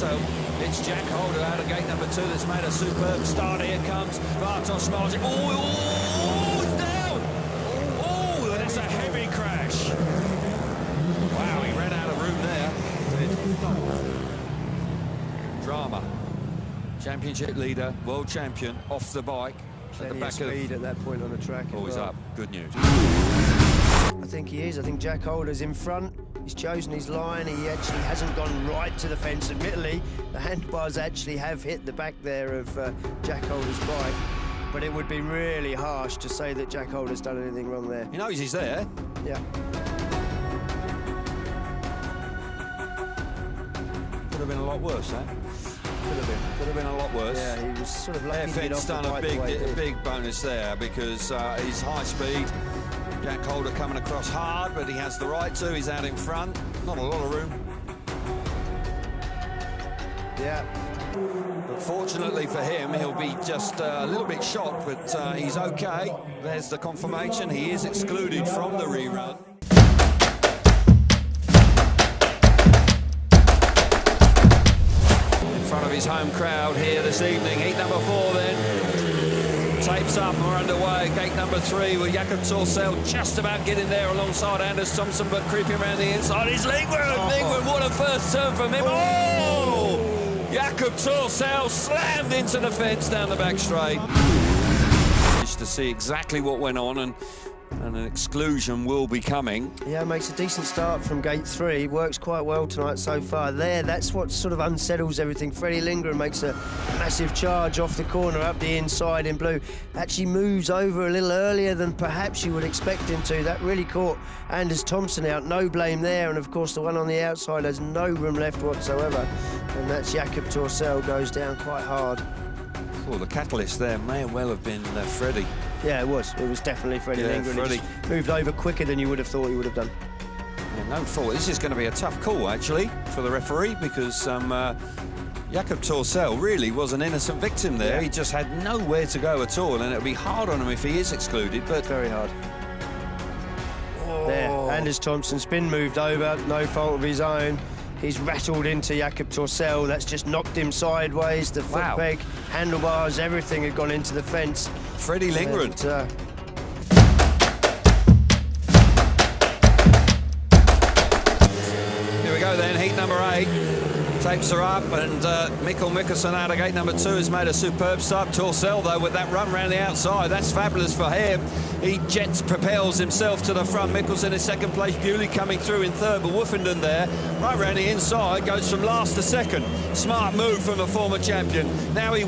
Torsel. It's Jack Holder out of gate number 2 that's made a superb start. Here comes Bartosz Marzik. Oh, he's down! Oh, that's a heavy crash. Wow, he ran out of room there. Drama. Championship leader, world champion, off the bike. Plenty of speed at that point on the track. Always up. Good news. I think he is. I think Jack Holder's in front. He's chosen his line. He actually hasn't gone right to the fence. Admittedly, the handbars actually have hit the back there of Jack Holder's bike. But it would be really harsh to say that Jack Holder's done anything wrong there. He knows he's there. Yeah. Could have been a lot worse, eh? Could have been a lot worse. Yeah, he was sort of lucky to get Airfed's off done the a big bonus there because he's high speed. Jack Holder coming across hard, but he has the right to. He's out in front. Not a lot of room. Yeah. But fortunately for him, he'll be just a little bit shocked, but he's okay. There's the confirmation. He is excluded from the rerun. In front of his home crowd here this evening. Heat number 4 then. Tapes up and we're underway. Gate number 3 with Jakob Torsel just about getting there alongside Anders Thompson, but creeping around the inside is Lindgren. Lindgren, what a first turn from him. Oh! Jakob Torsel slammed into the fence down the back straight. Just to see exactly what went on, and an exclusion will be coming. Yeah, makes a decent start from gate 3. Works quite well tonight so far. That's what sort of unsettles everything. Freddie Lindgren makes a massive charge off the corner up the inside in blue. Actually moves over a little earlier than perhaps you would expect him to. That really caught Anders Thompson out. No blame there. And of course the one on the outside has no room left whatsoever. And that's Jakob Torsel, goes down quite hard. Well, the catalyst there may well have been Freddie. Yeah, it was. It was definitely Freddie Lindgren. Freddie. He just moved over quicker than you would have thought he would have done. Yeah, no fault. This is going to be a tough call, actually, for the referee, because Jakob Torsel really was an innocent victim there. Yeah. He just had nowhere to go at all, and it'll be hard on him if he is excluded, but... Very hard. Oh. There, Anders Thompson's been moved over, no fault of his own. He's rattled into Jakob Torsel. That's just knocked him sideways. The foot peg, handlebars, everything had gone into the fence. Freddie Lindgren. Here we go then, heat number 8. Tapes are up, and Mikkel Mikkelsen out of gate number 2 has made a superb start. Torsel, though, with that run round the outside, that's fabulous for him. He propels himself to the front. Mikkelsen in second place, Bewley coming through in third, but Woofenden there, right round the inside, goes from last to second. Smart move from a former champion. Now he's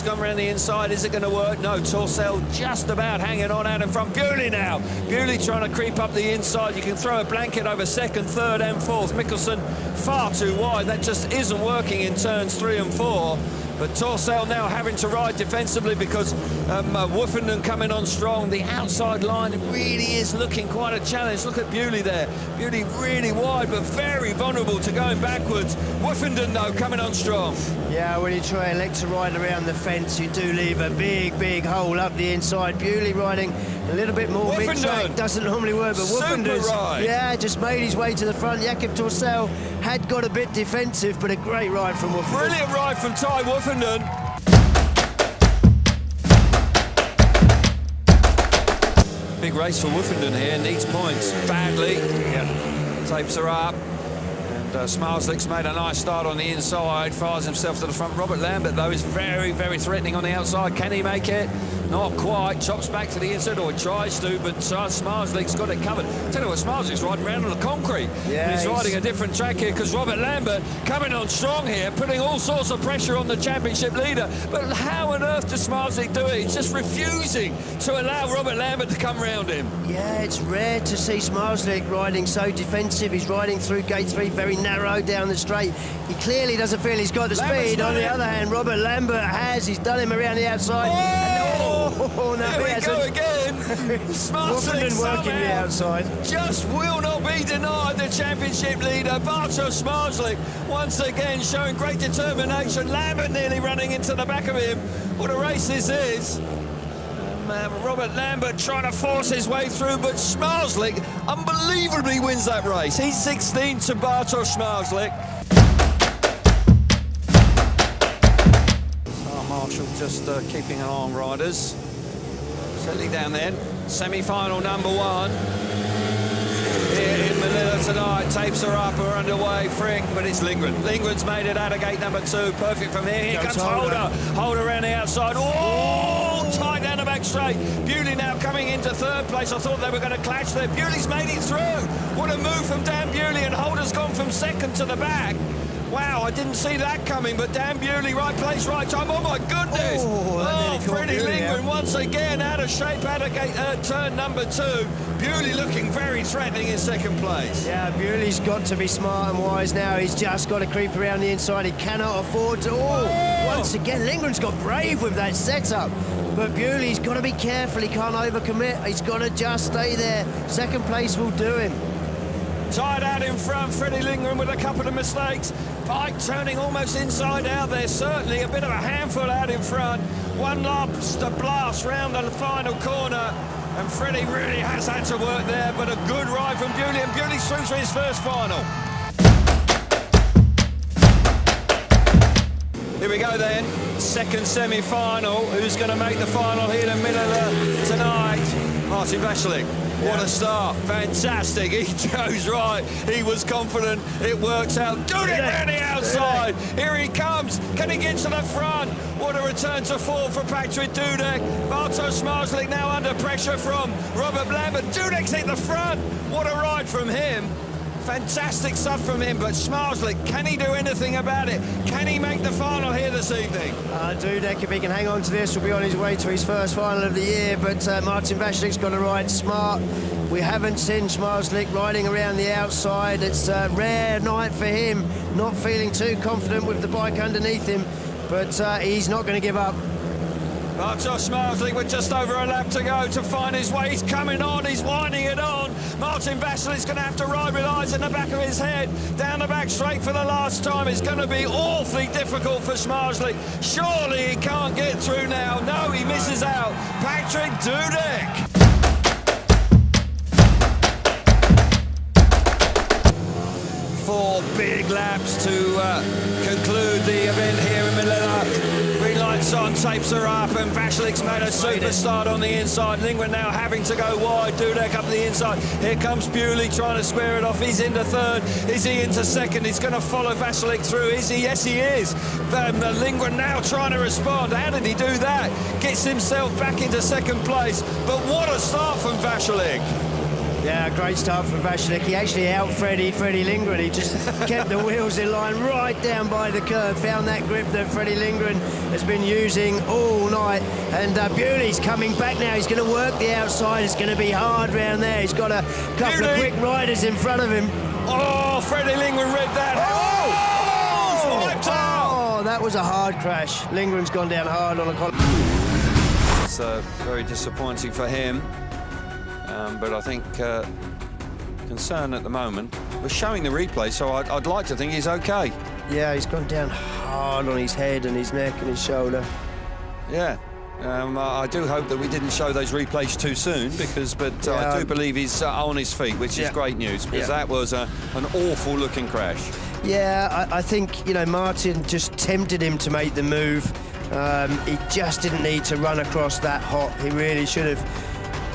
gone round the inside. Is it going to work? No, Torsel just about hanging on out in front. Bewley now. Bewley trying to creep up the inside. You can throw a blanket over second, third and fourth. Mikkelsen far too wide. That just isn't working in turns 3 and 4. But Torsel now having to ride defensively because Woofenden coming on strong. The outside line really is looking quite a challenge. Look at Bewley there. Bewley really wide but very vulnerable to going backwards. Woofenden, though, coming on strong. Yeah, when you try and elect to ride around the fence, you do leave a big hole up the inside. Bewley riding a little bit more mid-track. Doesn't normally work, but Woofenden's, just made his way to the front. Jakob Torsel had got a bit defensive, but a great ride from Woofenden. Brilliant ride from Ty Woofenden. Big race for Woofenden here, needs points badly. Yeah. Tapes are up. And Smarslik's made a nice start on the inside, fires himself to the front. Robert Lambert, though, is very threatening on the outside. Can he make it? Not quite. Chops back to the inside, or he tries to, but Smarslik's got it covered. Tell you what, Smarslik's riding around on the concrete. Yeah, he's riding a different track here because Robert Lambert coming on strong here, putting all sorts of pressure on the championship leader. But how on earth does Smarslik do it? He's just refusing to allow Robert Lambert to come round him. Yeah, it's rare to see Smarslik riding so defensive. He's riding through gate 3, very narrow down the straight. He clearly doesn't feel he's got the speed. On the other hand, Robert Lambert has. He's done him around the outside. Oh, no, here we go again. Smarslik working the outside. Just will not be denied. The championship leader, Bartosz Smarslik, once again showing great determination. Lambert nearly running into the back of him. What a race this is. Robert Lambert trying to force his way through, but Smarslik unbelievably wins that race. He's 16 to Bartosz Smarslik. Marshall just keeping an eye on riders. Settling down then. Semi-final number 1. Here in Manila tonight. Tapes are up, we're underway. Frick, but it's Lindgren. Lindgren's made it out of gate number 2. Perfect from here. Here comes Holder. Holder around the outside. Oh, tight down the back straight. Bewley now coming into 3rd place. I thought they were going to clash there. Bewley's made it through. What a move from Dan Bewley, and Holder's gone from 2nd to the back. Wow, I didn't see that coming, but Dan Bewley, right place, right time. Oh, my goodness. Freddie Lindgren once again out of shape, out of gate, turn number 2. Bewley looking very threatening in 2nd place. Yeah, Bewley's got to be smart and wise now. He's just got to creep around the inside. He cannot afford to. Once again, Lindgren's got brave with that setup. But Bewley's got to be careful. He can't overcommit. He's got to just stay there. 2nd place will do him. Tied out in front, Freddie Lindgren with a couple of mistakes. Bike turning almost inside out there, certainly a bit of a handful out in front. One lobster blast round the final corner, and Freddie really has had to work there, but a good ride from Bewley, and Bewley's through to his 1st final. Here we go then, 2nd semi-final. Who's going to make the final here in Manila tonight? Martin Vasilek. What a start, fantastic. He chose right, he was confident, it works out. Dudek around the outside, here he comes, can he get to the front? What a return to form for Patrick Dudek. Bartosz Zmarzlik now under pressure from Robert Lambert. Dudek's hit the front, what a ride from him. Fantastic stuff from him, but Zmarzlik, can he do anything about it? Can he make the final here this evening? Dudek, if he can hang on to this, will be on his way to his 1st final of the year, but Martin Vasilek's got to ride smart. We haven't seen Zmarzlik riding around the outside. It's a rare night for him, not feeling too confident with the bike underneath him, but he's not going to give up. Bartosz Zmarzlik with just over a lap to go to find his way. He's coming on, he's winding it on. Martin Vasilek's going to have to ride with eyes in the back of his head. Down the back straight for the last time. It's going to be awfully difficult for Zmarzlik. Surely he can't get through now. No, he misses out. Patrick Dudek. 4 big laps to conclude the event here in Manila. Green lights on, tapes are up, and Vasilek's made a super start on the inside. Lindgren now having to go wide. Dudek up the inside. Here comes Bewley trying to square it off. He's into 3rd. Is he into 2nd? He's going to follow Vasilek through. Is he? Yes, he is. Lindgren now trying to respond. How did he do that? Gets himself back into 2nd place. But what a start from Vasilek. Yeah, great start from Vasilek. He actually out-Freddie Lindgren. He just kept the wheels in line right down by the curb, found that grip that Freddie Lindgren has been using all night. And Bewley's coming back now. He's going to work the outside. It's going to be hard round there. He's got a couple of quick riders in front of him. Oh, Freddie Lindgren read that. Oh, wiped out. Oh, that was a hard crash. Lindgren's gone down hard on a column. It's very disappointing for him. But I think concern at the moment. We're showing the replay, so I'd like to think he's okay. Yeah, he's gone down hard on his head and his neck and his shoulder. Yeah. I do hope that we didn't show those replays too soon, but I do believe he's on his feet, which is great news, because that was an awful-looking crash. Yeah, I think, you know, Martin just tempted him to make the move. He just didn't need to run across that hot. He really should have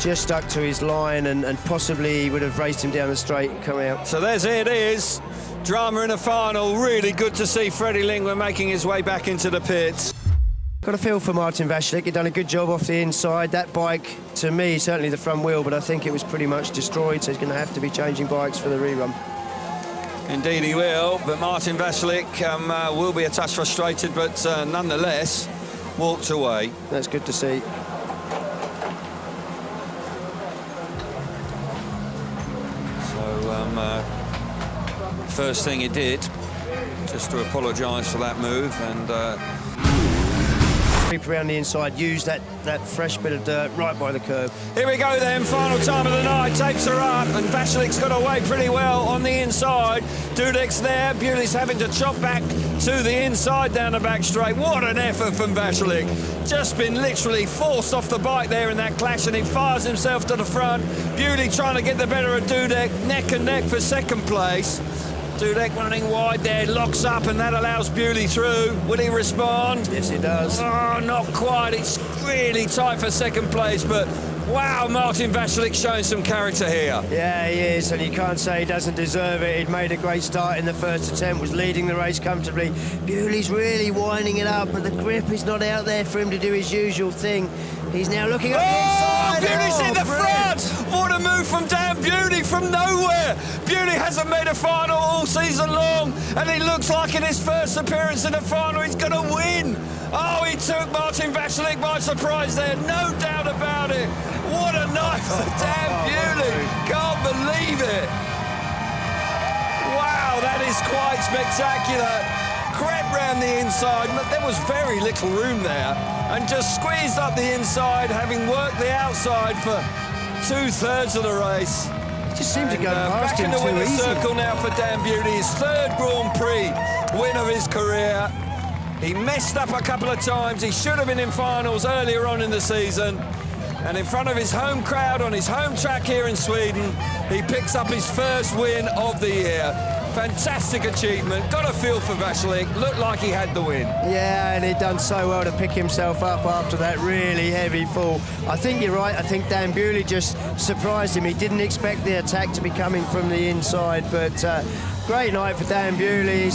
just stuck to his line, and possibly would have raced him down the straight and come out. So there's it is. Drama in the final. Really good to see Freddie Lindgren making his way back into the pits. Got a feel for Martin Vasilek. He'd done a good job off the inside. That bike, to me, certainly the front wheel, but I think it was pretty much destroyed, so he's going to have to be changing bikes for the rerun. Indeed he will, but Martin Vasilek will be a touch frustrated, but nonetheless walked away. That's good to see. First thing he did, just to apologise for that move, and creep around the inside, use that fresh bit of dirt right by the curb. Here we go then, final time of the night, tapes are up, and Vasilek's got away pretty well on the inside. Dudek's there, Bewley's having to chop back to the inside down the back straight. What an effort from Vasilek. Just been literally forced off the bike there in that clash, and he fires himself to the front. Bewley trying to get the better of Dudek, neck and neck for 2nd place. Dudek running wide there, locks up, and that allows Bewley through. Will he respond? Yes, it does. Oh, not quite. It's really tight for second place, but wow, Martin Vaculik showing some character here. Yeah, he is, and you can't say he doesn't deserve it. He'd made a great start in the first attempt, was leading the race comfortably. Bewley's really winding it up, but the grip is not out there for him to do his usual thing. He's now looking up the inside. Bewley's in the brilliant. front! What a move from Dan Bewley from nowhere! Bewley hasn't made a final all season long, and he looks like in his first appearance in the final he's going to win. Oh, he took Martin Vaculik by surprise there, no doubt about it. What a night for Dan Bewley! Can't believe it! Wow, that is quite spectacular. Crept round the inside, but there was very little room there, and just squeezed up the inside, having worked the outside for 2/3 of the race. Just seemed to go past back in him the too winner's easy. circle now for Dan Bewley, his third Grand Prix win of his career. He messed up a couple of times. He should have been in finals earlier on in the season. And in front of his home crowd on his home track here in Sweden, he picks up his first win of the year. Fantastic achievement. Got a feel for Vaculik. Looked like he had the win. Yeah, and he'd done so well to pick himself up after that really heavy fall. I think you're right. I think Dan Bewley just surprised him. He didn't expect the attack to be coming from the inside, but great night for Dan Bewley.